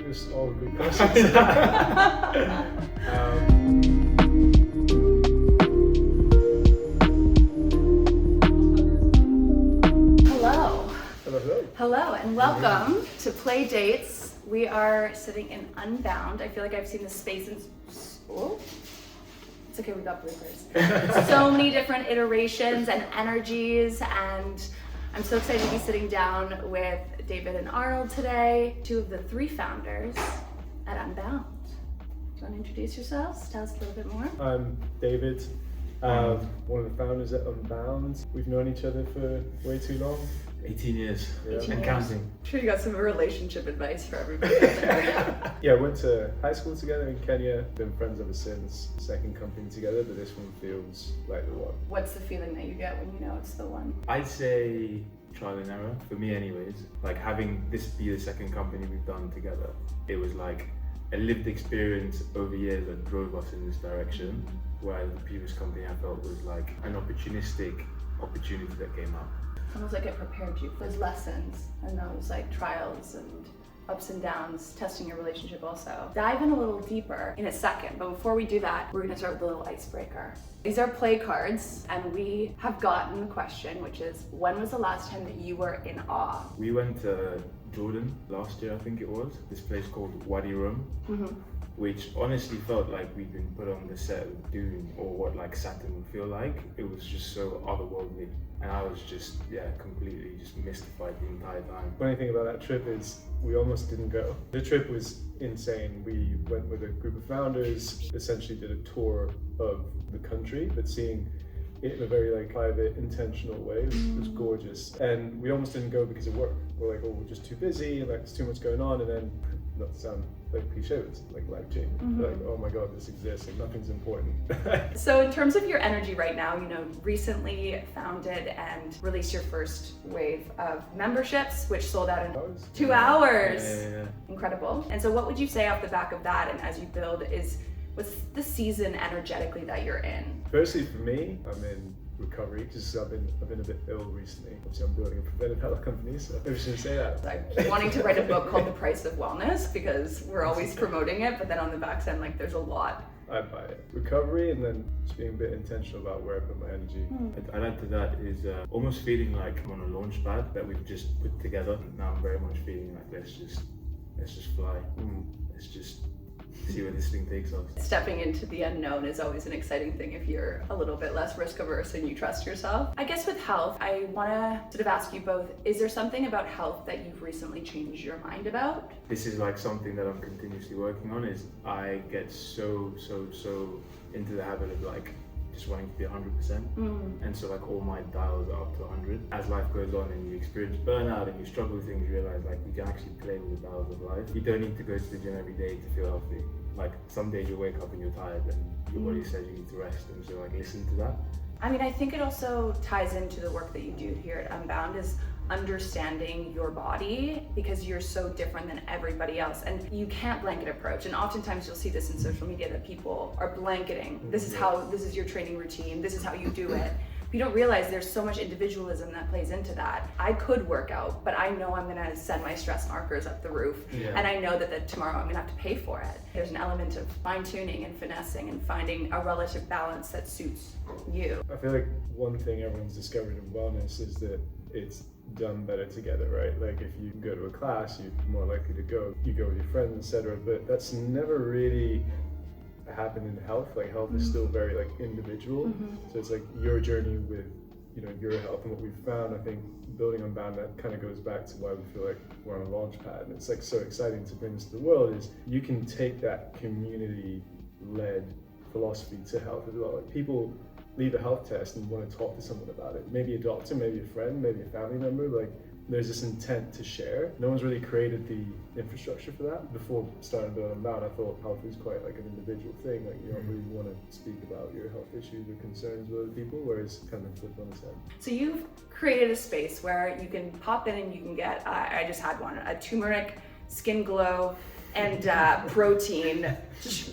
Just all good questions. Hello and welcome to Play Dates. We are sitting in Unbound. I feel like I've seen this space in... Oh, it's okay, we got bloopers. So many different iterations and energies, and I'm so excited to be sitting down with David and Arnold today, two of the three founders at Unbound. Do you want to introduce yourselves? Tell us a little bit more. I'm David, one of the founders at Unbound. We've known each other for way too long. 18 years, Yeah. 18 and years. counting. I'm sure you got some relationship advice for everybody. Yeah, went to high school together in Kenya. Been friends ever since. Second company together, but this one feels like the one. What's the feeling that you get when you know it's the one? I'd say trial and error, for me anyways. Like having this be the second company we've done together, it was like a lived experience over years that drove us in this direction, whereas the previous company I felt was like an opportunistic opportunity that came up. Almost like it prepared you for those lessons and those like trials and ups and downs, testing your relationship also. Dive in a little deeper in a second, but before we do that, we're gonna start with a little icebreaker. These are play cards, and we have gotten the question, which is, when was the last time that you were in awe? We went to Jordan last year, I think it was, this place called Wadi Rum, which honestly felt like we'd been put on the set of Dune, or what like Saturn would feel like. It was just so otherworldly, and I was just, completely just mystified the entire time. Funny thing about that trip is we almost didn't go. The trip was insane. We went with a group of founders, essentially did a tour of the country, but seeing it in a very like private, intentional way was gorgeous. And we almost didn't go because of work. We're like, oh, we're just too busy, and like there's too much going on. And then, not to sound like cliche, it's like life-changing. Like, oh my God, this exists, like nothing's important. So in terms of your energy right now, you know, recently founded and released your first wave of memberships, which sold out in 2 hours. Yeah. Incredible. And so what would you say off the back of that, and as you build, what's the season energetically that you're in? Firstly, for me, I'm in recovery because I've been a bit ill recently. Obviously, I'm building a preventive health company, so maybe I shouldn't say that. I'm wanting to write a book called The Price of Wellness, because we're always promoting it, but then on the back end, like, there's a lot. I buy it. Recovery, and then just being a bit intentional about where I put my energy. I'd add to that is almost feeling like I'm on a launch pad that we've just put together. Now I'm very much feeling like let's just fly. Let's just see where this thing takes us. Stepping into the unknown is always an exciting thing if you're a little bit less risk averse and you trust yourself. I guess with health, I want to sort of ask you both, is there something about health that you've recently changed your mind about? This is like something that I'm continuously working on. Is I get so into the habit of like just wanting to be 100%, and so like all my dials are up to 100. As life goes on and you experience burnout and you struggle with things, you realize like you can actually play with the dials of life. You don't need to go to the gym every day to feel healthy. Like some days you wake up and you're tired and your body says you need to rest, and so like listen to that. I mean, I think it also ties into the work that you do here at Unbound, is understanding your body, because you're so different than everybody else, and you can't blanket approach. And oftentimes you'll see this in social media, that people are blanketing. This is your training routine, this is how you do it. You don't realize there's so much individualism that plays into that. I could work out, but I know I'm gonna send my stress markers up the roof, and I know that tomorrow I'm gonna have to pay for it. There's an element of fine-tuning and finessing and finding a relative balance that suits you. I feel like one thing everyone's discovered in wellness is that it's done better together, right? Like if you go to a class, you're more likely to go. You go with your friends, etc. But that's never really happened in health. Like health is still very like individual. So it's like your journey with, you know, your health. And what we've found, I think, building Unbound, that kind of goes back to why we feel like we're on a launch pad. And it's like so exciting to bring this to the world, is you can take that community-led philosophy to health as well. Like people leave a health test and want to talk to someone about it. Maybe a doctor, maybe a friend, maybe a family member. Like there's this intent to share. No one's really created the infrastructure for that. Before starting building Unbound, I thought health is quite like an individual thing. Like you don't really want to speak about your health issues or concerns with other people, whereas it's kind of flipped on its head. So you've created a space where you can pop in and you can get, I just had one, a turmeric skin glow and protein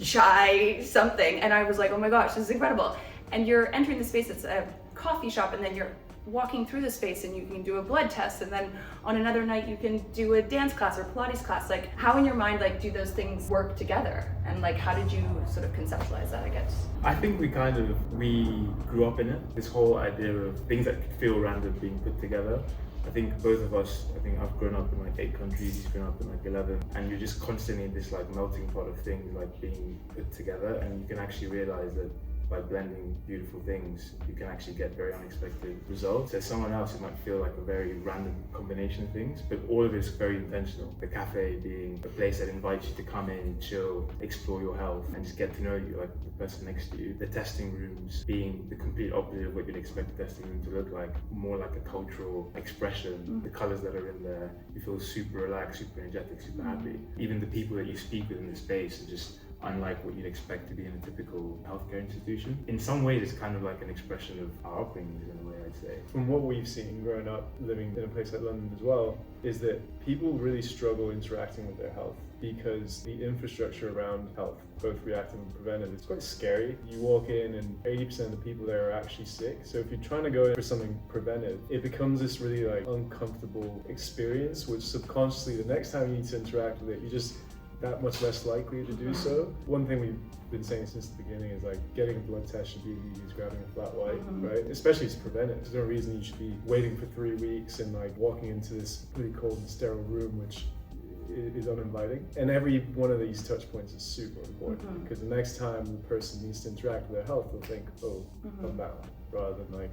chai something, and I was like, oh my gosh, this is incredible. And you're entering the space, it's a coffee shop, and then you're walking through the space and you can do a blood test, and then on another night you can do a dance class or Pilates class. Like, how in your mind, like, do those things work together? And like, how did you sort of conceptualize that, I guess? I think we grew up in it. This whole idea of things that feel random being put together. I think both of us, I've grown up in like 8 countries, he's grown up in like 11, and you're just constantly in this like melting pot of things like being put together, and you can actually realize that by blending beautiful things, you can actually get very unexpected results. There's someone else who might feel like a very random combination of things, but all of it is very intentional. The cafe being a place that invites you to come in, chill, explore your health, and just get to know you, like the person next to you. The testing rooms being the complete opposite of what you'd expect the testing room to look like, more like a cultural expression. The colors that are in there, you feel super relaxed, super energetic, super happy. Even the people that you speak with in the space are just unlike what you'd expect to be in a typical healthcare institution. In some ways, it's kind of like an expression of our upbringings in a way, I'd say. From what we've seen growing up, living in a place like London as well, is that people really struggle interacting with their health because the infrastructure around health, both reactive and preventive, it's quite scary. You walk in and 80% of the people there are actually sick. So if you're trying to go in for something preventive, it becomes this really like uncomfortable experience, which subconsciously the next time you need to interact with it, you just that much less likely to do so. One thing we've been saying since the beginning is like getting a blood test should be as easy as grabbing a flat white, right? Especially if it's preventive. There's no reason you should be waiting for 3 weeks and like walking into this really cold and sterile room, which is uninviting. And every one of these touch points is super important because the next time the person needs to interact with their health, they'll think, oh, Unbound, rather than like,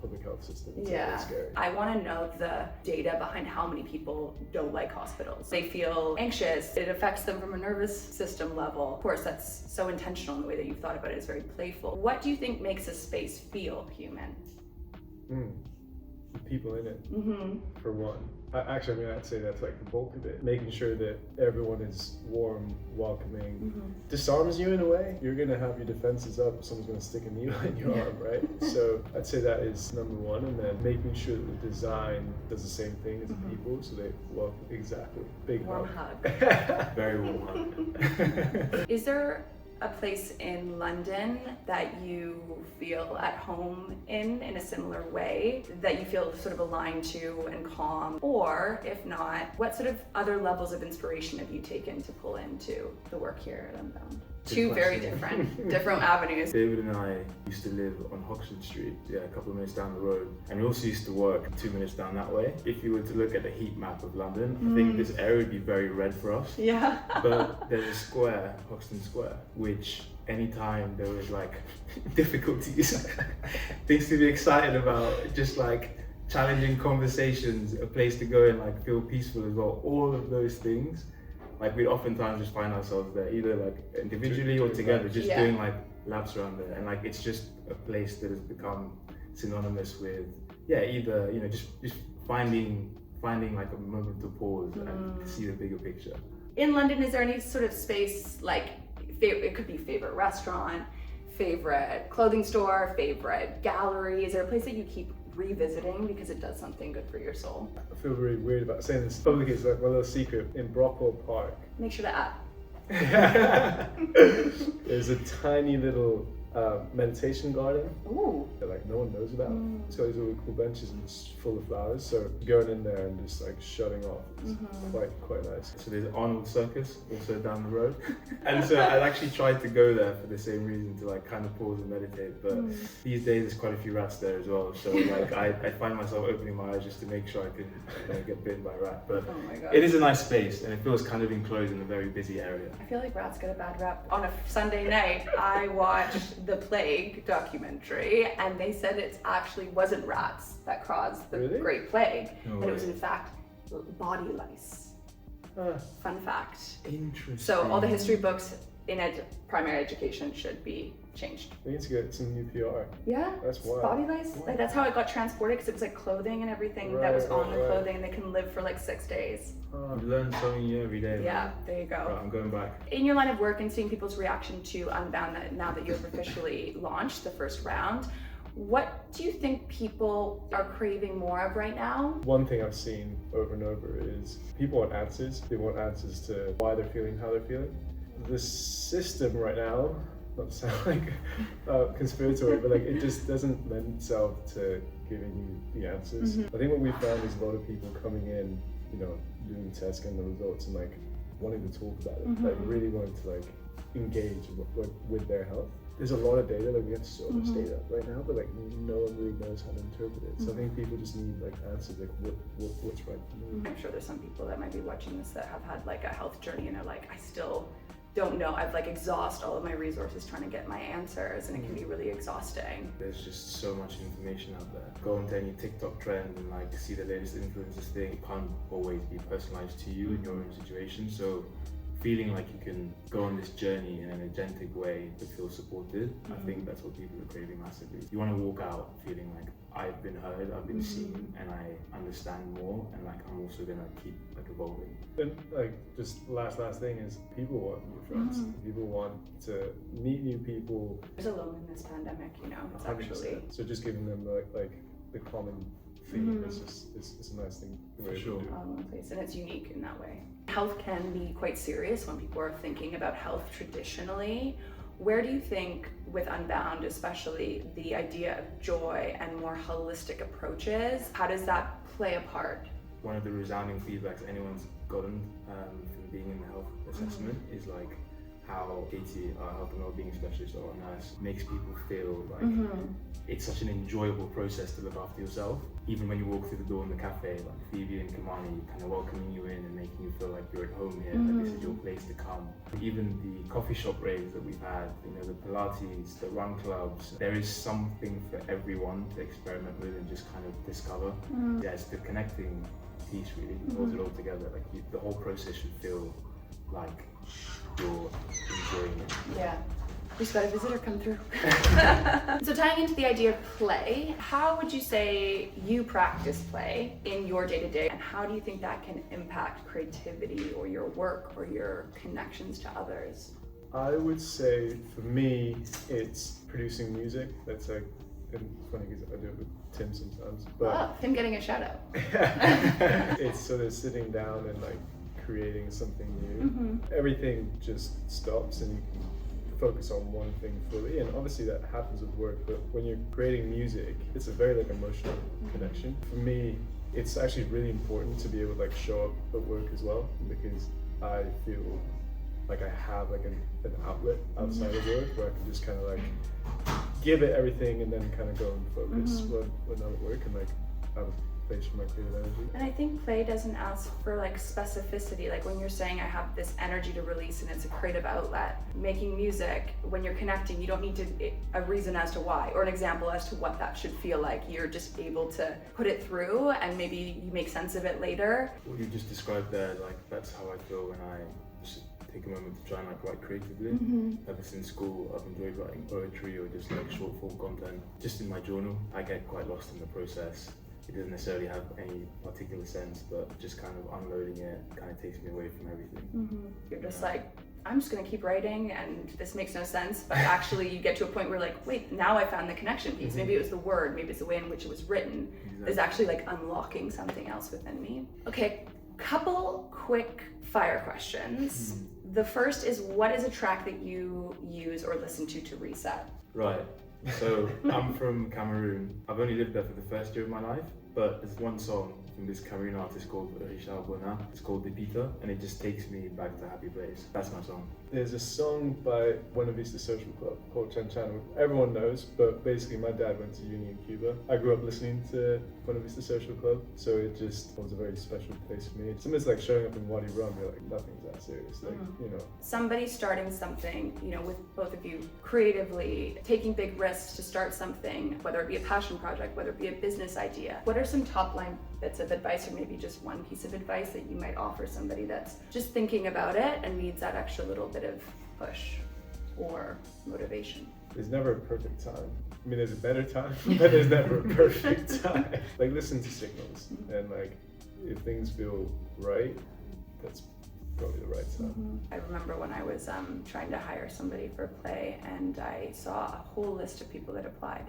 public health system. It's really scary. I want to know the data behind how many people don't like hospitals. They feel anxious. It affects them from a nervous system level. Of course, that's so intentional in the way that you've thought about it. It's very playful. What do you think makes a space feel human? The people in it, for one. Actually, I'd say that's like the bulk of it. Making sure that everyone is warm, welcoming, disarms you in a way. You're gonna have your defenses up if someone's gonna stick a needle in your arm, right? So I'd say that is number one, and then making sure that the design does the same thing as the people, so they welcome exactly. Big warm hug. Very warm hug. Is there a place in London that you feel at home in a similar way, that you feel sort of aligned to and calm? Or if not, what sort of other levels of inspiration have you taken to pull into the work here at Unbound? Two very different avenues. David and I used to live on Hoxton Street, a couple of minutes down the road, and we also used to work 2 minutes down that way. If you were to look at the heat map of London, I think this area would be very red for us. Yeah. But there's a square, Hoxton Square, which anytime there was like difficulties, things to be excited about, just like challenging conversations, a place to go and like feel peaceful as well, all of those things. Like we'd oftentimes just find ourselves there, either like individually or together, just doing like laps around there. And like it's just a place that has become synonymous with, either, just finding like a moment to pause and see the bigger picture. In London, is there any sort of space, like it could be favorite restaurant, favorite clothing store, favorite gallery? Is there a place that you keep revisiting because it does something good for your soul? I feel really weird about saying this publicly. It's like my little secret. In Brockwell Park, make sure to add. There's a tiny little meditation garden that like no one knows about. It's got these really cool benches and it's full of flowers. So going in there and just like shutting off is quite nice. So there's Arnold Circus also down the road. And so I actually tried to go there for the same reason, to like kind of pause and meditate. But these days there's quite a few rats there as well. So like I find myself opening my eyes just to make sure I can get bitten by a rat. But it is a nice space and it feels kind of enclosed in a very busy area. I feel like rats get a bad rap. On a Sunday night, I watched the Plague documentary, and they said it actually wasn't rats that caused the Great Plague, and it was in fact body lice. Fun fact. Interesting. So all the history books in primary education should be changed. We need to get some new PR. Yeah, that's wild. Body lice. Like that's how it got transported, because it was like clothing and everything that was on the clothing, and they can live for like 6 days. You learn something new every day. Yeah, there you go. Right, I'm going back. In your line of work and seeing people's reaction to Unbound, now that you've officially launched the first round, what do you think people are craving more of right now? One thing I've seen over and over is people want answers. They want answers to why they're feeling how they're feeling. The system right now, not to sound like conspiratory, but like it just doesn't lend itself to giving you the answers. I think what we found is a lot of people coming in, you know, doing tests, getting the results, and like wanting to talk about it, like really wanting to like engage with their health. There's a lot of data, like we have so much data right now, but like no one really knows how to interpret it. So I think people just need like answers, like what's right for me. I'm sure there's some people that might be watching this that have had like a health journey and they're like, I still don't know. I've like exhausted all of my resources trying to get my answers, and it can be really exhausting. There's just so much information out there. Go into any TikTok trend and like see the latest influencers thing. It can't always be personalized to you in your own situation. So feeling like you can go on this journey in an authentic way but feel supported, I think that's what people are craving massively. You want to walk out feeling like I've been heard, I've been seen, and I understand more, and like I'm also gonna keep like evolving. And like just last thing is people want new friends. People want to meet new people. There's a loneliness pandemic, you know, it's 100%. actually. So just giving them like the common theme is just it's a nice thing. For sure. Place, and it's unique in that way. Health can be quite serious when people are thinking about health traditionally. Where do you think, with Unbound especially, the idea of joy and more holistic approaches, how does that play a part? One of the resounding feedbacks anyone's gotten from being in the health assessment is like how Katie, our health and wellbeing specialist or nurse, makes people feel like it's such an enjoyable process to look after yourself. Even when you walk through the door in the cafe, like Phoebe and Kamani kind of welcoming you in and making you feel like you're at home here, that this is your place to come. Even the coffee shop raves that we've had, you know, the Pilates, the run clubs, there is something for everyone to experiment with and just kind of discover. Yeah, it's the connecting piece really, holds it all together. Like the whole process should feel like you're enjoying it. Yeah. We just got a visitor come through. So tying into the idea of play, how would you say you practice play in your day-to-day, and how do you think that can impact creativity or your work or your connections to others? I would say for me, it's producing music. That's like, and funny because I do it with Tim sometimes. But Tim getting a shout out. It's sort of sitting down and like creating something new. Everything just stops and you can focus on one thing fully, and obviously that happens with work, but when you're creating music, it's a very like emotional connection. For me, it's actually really important to be able to like show up at work as well, because I feel like I have like an outlet outside of work where I can just kind of like give it everything and then kind of go and focus when I'm at work and like have a place for my creative energy. And I think play doesn't ask for like specificity. Like when you're saying I have this energy to release and it's a creative outlet, making music, when you're connecting, you don't need a reason as to why or an example as to what that should feel like. You're just able to put it through and maybe you make sense of it later. What you just described there, like that's how I feel when I just take a moment to try and like write creatively. Ever since school, I've enjoyed writing poetry or just like short form content. Just in my journal, I get quite lost in the process. It doesn't necessarily have any particular sense, but just kind of unloading it kind of takes me away from everything. You're just like, I'm just gonna keep writing and this makes no sense, but actually you get to a point where like, wait, now I found the connection piece. Maybe it was the word, maybe it's the way in which it was written. Is actually like unlocking something else within me. Okay, couple quick fire questions. The first is, what is a track that you use or listen to reset? Right. So I'm from Cameroon. I've only lived there for the first year of my life, but there's one song from this Cameroon artist called Richard Bona. It's called The Peter, and it just takes me back to a happy place. That's my song. There's a song by Buena Vista Social Club called Chan Chan. Everyone knows, but basically my dad went to uni in Cuba. I grew up listening to Buena Vista Social Club, so it just was a very special place for me. It's almost like showing up in Wadi Rum, you're like, nothing's that serious, like, you know. Somebody starting something, you know, with both of you creatively, taking big risks to start something, whether it be a passion project, whether it be a business idea. What are some top line bits of advice, or maybe just one piece of advice that you might offer somebody that's just thinking about it and needs that extra little bit of push or motivation? There's never a perfect time. I mean, there's a better time, but there's never a perfect time. Like, listen to signals, and like, if things feel right, that's probably the right time. I remember when I was trying to hire somebody for play, and I saw a whole list of people that applied,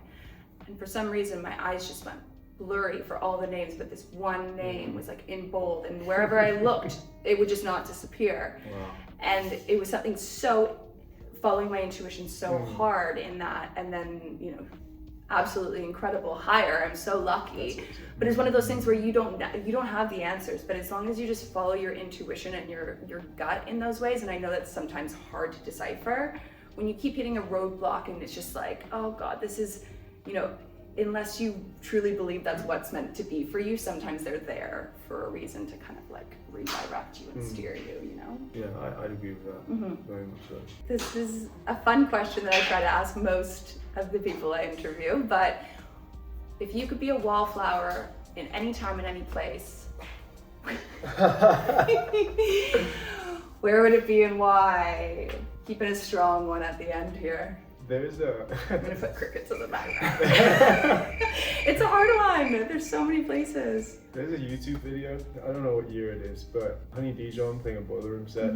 and for some reason my eyes just went blurry for all the names, but this one name was like in bold, and wherever I looked, it would just not disappear. Wow. And it was something so following my intuition so hard in that, and then, you know, absolutely incredible hire. I'm so lucky. But it's one of those things where you don't have the answers, but as long as you just follow your intuition and your gut in those ways, and I know that's sometimes hard to decipher, when you keep hitting a roadblock and it's just like, oh God, this is, you know, unless you truly believe that's what's meant to be for you, sometimes they're there for a reason to kind of like redirect you and steer you, you know? Yeah, I'd agree with that. Very much so. This is a fun question that I try to ask most of the people I interview, but if you could be a wallflower in any time and any place, where would it be and why? Keeping a strong one at the end here. There's a... I'm gonna put crickets in the background. It's a hard one. There's so many places. There's a YouTube video, I don't know what year it is, but Honey Dijon playing a boiler room set,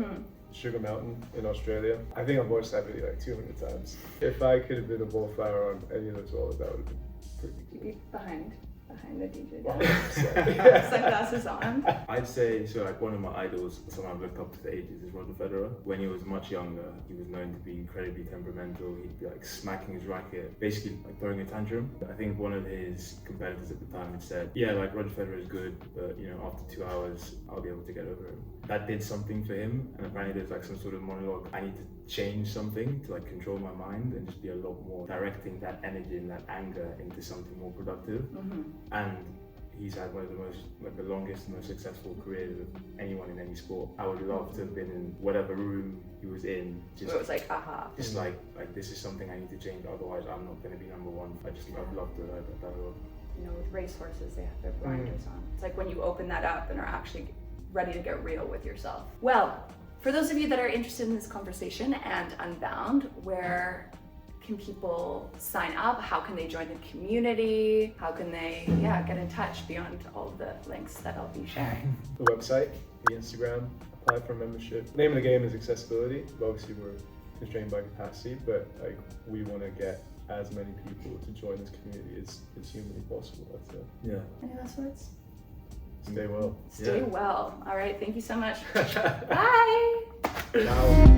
Sugar Mountain in Australia. I think I've watched that video like 200 times. If I could have been a wallflower on any of those walls, that would have been pretty cool. You'd be behind the DJ. 100%. Sunglasses on. I'd say, so like one of my idols, someone I've looked up to for ages, is Roger Federer. When he was much younger, he was known to be incredibly temperamental. He'd be like smacking his racket, basically like throwing a tantrum. I think one of his competitors at the time had said, yeah, like Roger Federer is good, but you know, after 2 hours, I'll be able to get over him. That did something for him, and apparently there's like some sort of monologue. I need to change something to like control my mind and just be a lot more directing that energy and that anger into something more productive. And he's had one of the most, like the longest and most successful careers of anyone in any sport. I would love to have been in whatever room he was in. Just, it was like, aha. Just like this is something I need to change, otherwise I'm not going to be number one. I'd love to have that role. You know, with racehorses, they have their blinders on. It's like when you open that up and are actually ready to get real with yourself. Well, for those of you that are interested in this conversation and Unbound, where can people sign up? How can they join the community? How can they, get in touch beyond all of the links that I'll be sharing? The website, the Instagram, apply for membership. The name of the game is accessibility. Obviously, we're constrained by capacity, but like we want to get as many people to join this community as humanly possible. That's it. Yeah. Any last words? Stay well. Stay well. All right. Thank you so much. Bye. Now.